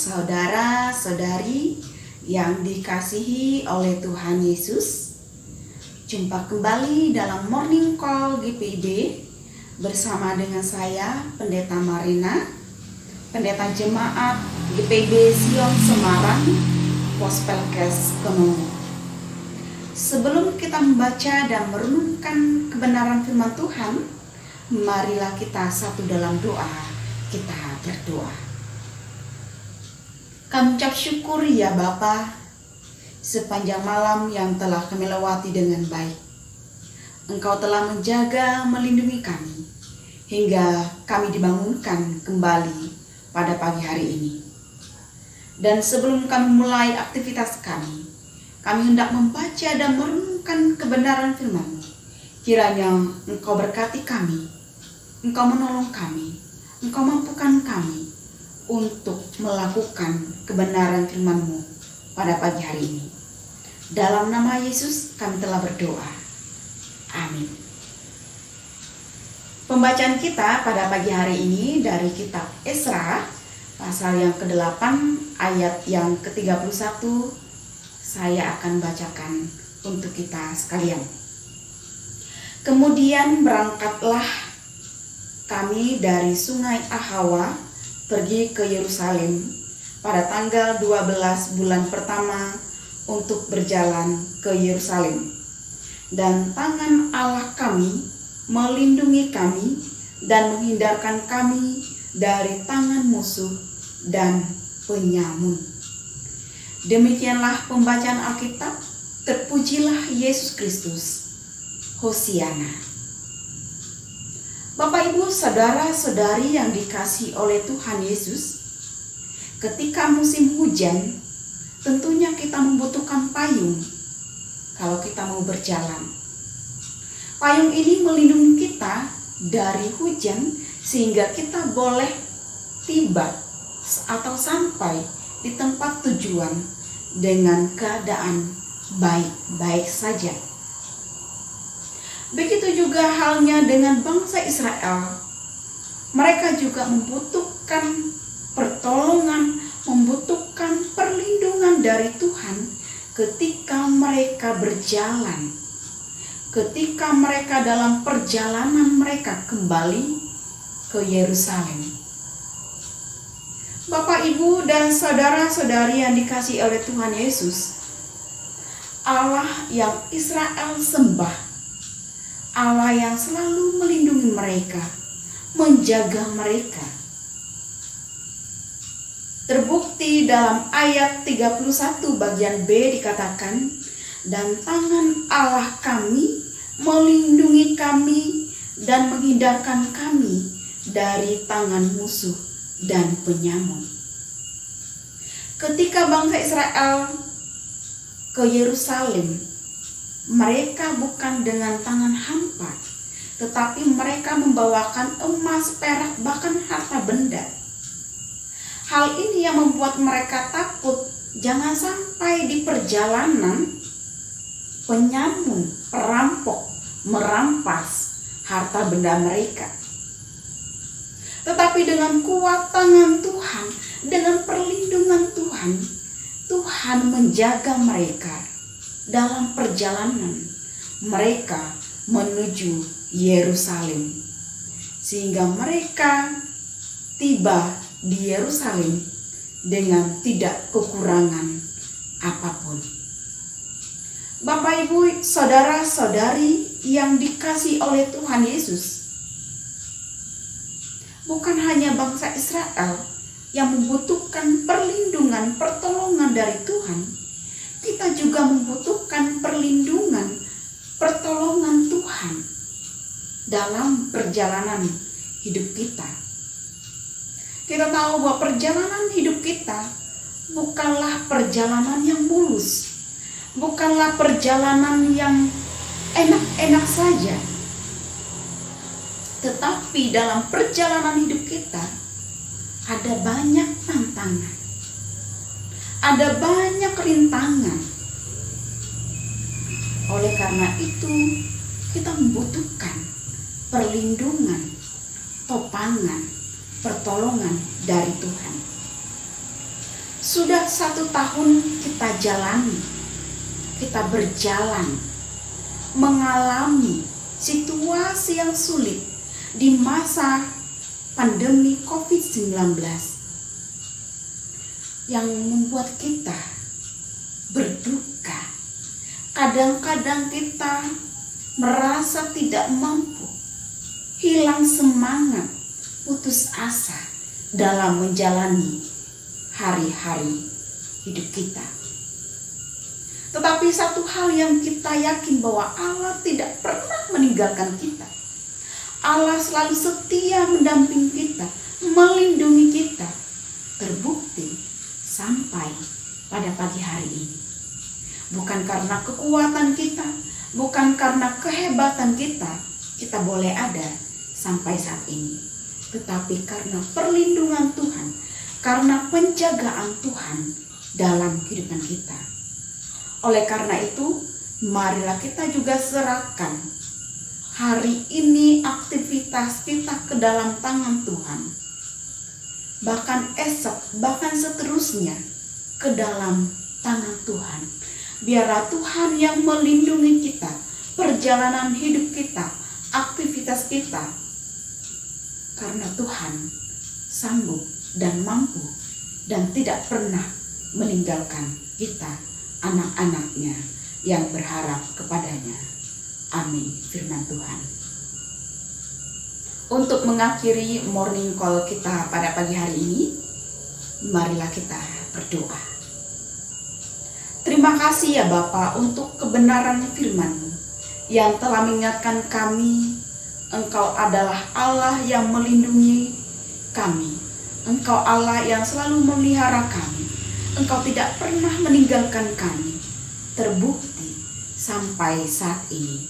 saudara-saudari yang dikasihi oleh Tuhan Yesus. Jumpa kembali dalam Morning Call GPIB bersama dengan saya, Pendeta Marina, Pendeta Jemaat GPIB Sion Semarang, Pospelkes Kenongo. Sebelum kita membaca dan merenungkan kebenaran firman Tuhan, marilah kita satu dalam doa. Kita berdoa. Kami ucap syukur ya Bapa, sepanjang malam yang telah kami lewati dengan baik. Engkau telah menjaga, melindungi kami, hingga kami dibangunkan kembali pada pagi hari ini. Dan sebelum kami mulai aktivitas kami hendak membaca dan merenungkan kebenaran firman-Mu. Kiranya Engkau berkati kami, Engkau menolong kami, Engkau mampukan kami untuk melakukan kebenaran firman-Mu pada pagi hari ini. Dalam nama Yesus kami telah berdoa. Amin. Pembacaan kita pada pagi hari ini dari kitab Esra, pasal yang ke-8 ayat yang ke-31. Saya akan bacakan untuk kita sekalian. Kemudian berangkatlah kami dari Sungai Ahawa pergi ke Yerusalem pada tanggal 12 bulan pertama untuk berjalan ke Yerusalem. Dan tangan Allah kami melindungi kami dan menghindarkan kami dari tangan musuh dan penyamun. Demikianlah pembacaan Alkitab. Terpujilah Yesus Kristus. Hosiana. Bapak, Ibu, saudara-saudari yang dikasihi oleh Tuhan Yesus, ketika musim hujan, tentunya kita membutuhkan payung kalau kita mau berjalan. Payung ini melindungi kita dari hujan sehingga kita boleh tiba atau sampai di tempat tujuan dengan keadaan baik-baik saja. Begitu juga halnya dengan bangsa Israel. Mereka juga membutuhkan pertolongan, membutuhkan perlindungan dari Tuhan ketika mereka berjalan. Ketika mereka dalam perjalanan mereka kembali ke Yerusalem. Bapak, Ibu, dan saudara-saudari yang dikasihi oleh Tuhan Yesus, Allah yang Israel sembah, Allah yang selalu melindungi mereka, menjaga mereka. Terbukti dalam ayat 31 bagian B dikatakan, dan tangan Allah kami melindungi kami dan menghindarkan kami dari tangan musuh dan penyamun. Ketika bangsa Israel ke Yerusalem, mereka bukan dengan tangan hampa, tetapi mereka membawakan emas, perak, bahkan harta benda. Hal ini yang membuat mereka takut jangan sampai di perjalanan penyamun, perampok merampas harta benda mereka. Tetapi dengan kuat tangan Tuhan, dengan perlindungan Tuhan, Tuhan menjaga mereka dalam perjalanan mereka menuju Yerusalem, sehingga mereka tiba di Yerusalem dengan tidak kekurangan apapun. Bapak, Ibu, saudara-saudari yang dikasihi oleh Tuhan Yesus, bukan hanya bangsa Israel yang membutuhkan perlindungan, pertolongan dari Tuhan, kita juga membutuhkan perlindungan, pertolongan Tuhan dalam perjalanan hidup kita. Kita tahu bahwa perjalanan hidup kita bukanlah perjalanan yang mulus, bukanlah perjalanan yang enak-enak saja. Tetapi dalam perjalanan hidup kita ada banyak tantangan, ada banyak rintangan. Oleh karena itu, kita membutuhkan perlindungan, topangan, pertolongan dari Tuhan. Sudah 1 tahun kita jalani, kita berjalan, mengalami situasi yang sulit di masa pandemi COVID-19 yang membuat kita berduka. Kadang-kadang kita merasa tidak mampu, hilang semangat, putus asa dalam menjalani hari-hari hidup kita. Tetapi satu hal yang kita yakin bahwa Allah tidak pernah meninggalkan kita. Allah selalu setia mendampingi kita, melindungi kita. Terbukti sampai pada pagi hari ini. Bukan karena kekuatan kita, bukan karena kehebatan kita, kita boleh ada sampai saat ini. Tetapi karena perlindungan Tuhan, karena penjagaan Tuhan dalam kehidupan kita. Oleh karena itu, marilah kita juga serahkan hari ini aktivitas kita ke dalam tangan Tuhan. Bahkan esok, bahkan seterusnya ke dalam tangan Tuhan. Biarlah Tuhan yang melindungi kita, perjalanan hidup kita, aktivitas kita. Karena Tuhan sanggup dan mampu dan tidak pernah meninggalkan kita, anak-anaknya yang berharap kepadanya. Amin, firman Tuhan. Untuk mengakhiri morning call kita pada pagi hari ini, marilah kita berdoa. Terima kasih ya Bapa untuk kebenaran firman-Mu yang telah mengingatkan kami, Engkau adalah Allah yang melindungi kami. Engkau Allah yang selalu memelihara kami. Engkau tidak pernah meninggalkan kami. Terbukti sampai saat ini.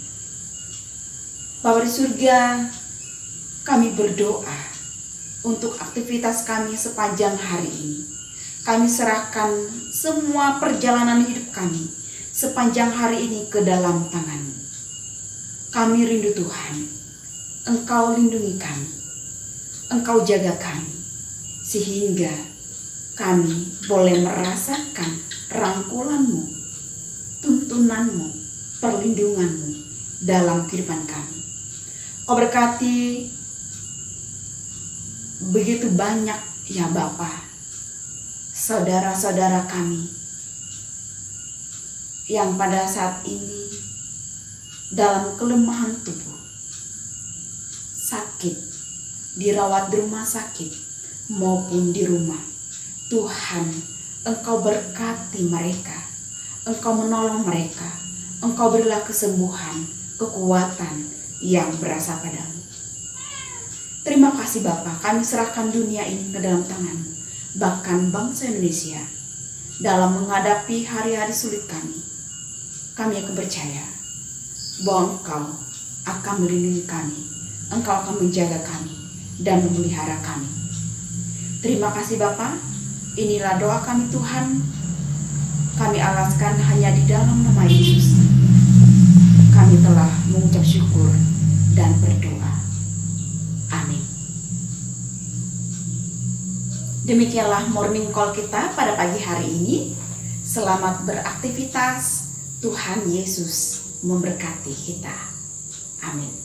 Bapa di surga, kami berdoa untuk aktivitas kami sepanjang hari ini. Kami serahkan semua perjalanan hidup kami sepanjang hari ini ke dalam tangan-Mu. Kami rindu Tuhan, Engkau lindungi kami, Engkau jaga kami, sehingga kami boleh merasakan rangkulan-Mu, tuntunan-Mu, perlindungan-Mu dalam kehidupan kami. Kau berkati begitu banyak ya Bapa, saudara-saudara kami yang pada saat ini dalam kelemahan tubuh, sakit, dirawat di rumah sakit maupun di rumah. Tuhan, Engkau berkati mereka, Engkau menolong mereka, Engkau berilah kesembuhan, kekuatan yang berasal padamu. Terima kasih Bapa, kami serahkan dunia ini ke dalam tangan-Mu, bahkan bangsa Indonesia dalam menghadapi hari-hari sulit kami. Kami akan percaya bahwa Engkau akan melindungi kami, Engkau akan menjaga kami dan memelihara kami. Terima kasih Bapa, inilah doa kami Tuhan. Kami alaskan hanya di dalam nama Yesus. Kami telah mengucap syukur dan berdoa. Amin. Demikianlah morning call kita pada pagi hari ini. Selamat beraktivitas. Tuhan Yesus memberkati kita. Amin.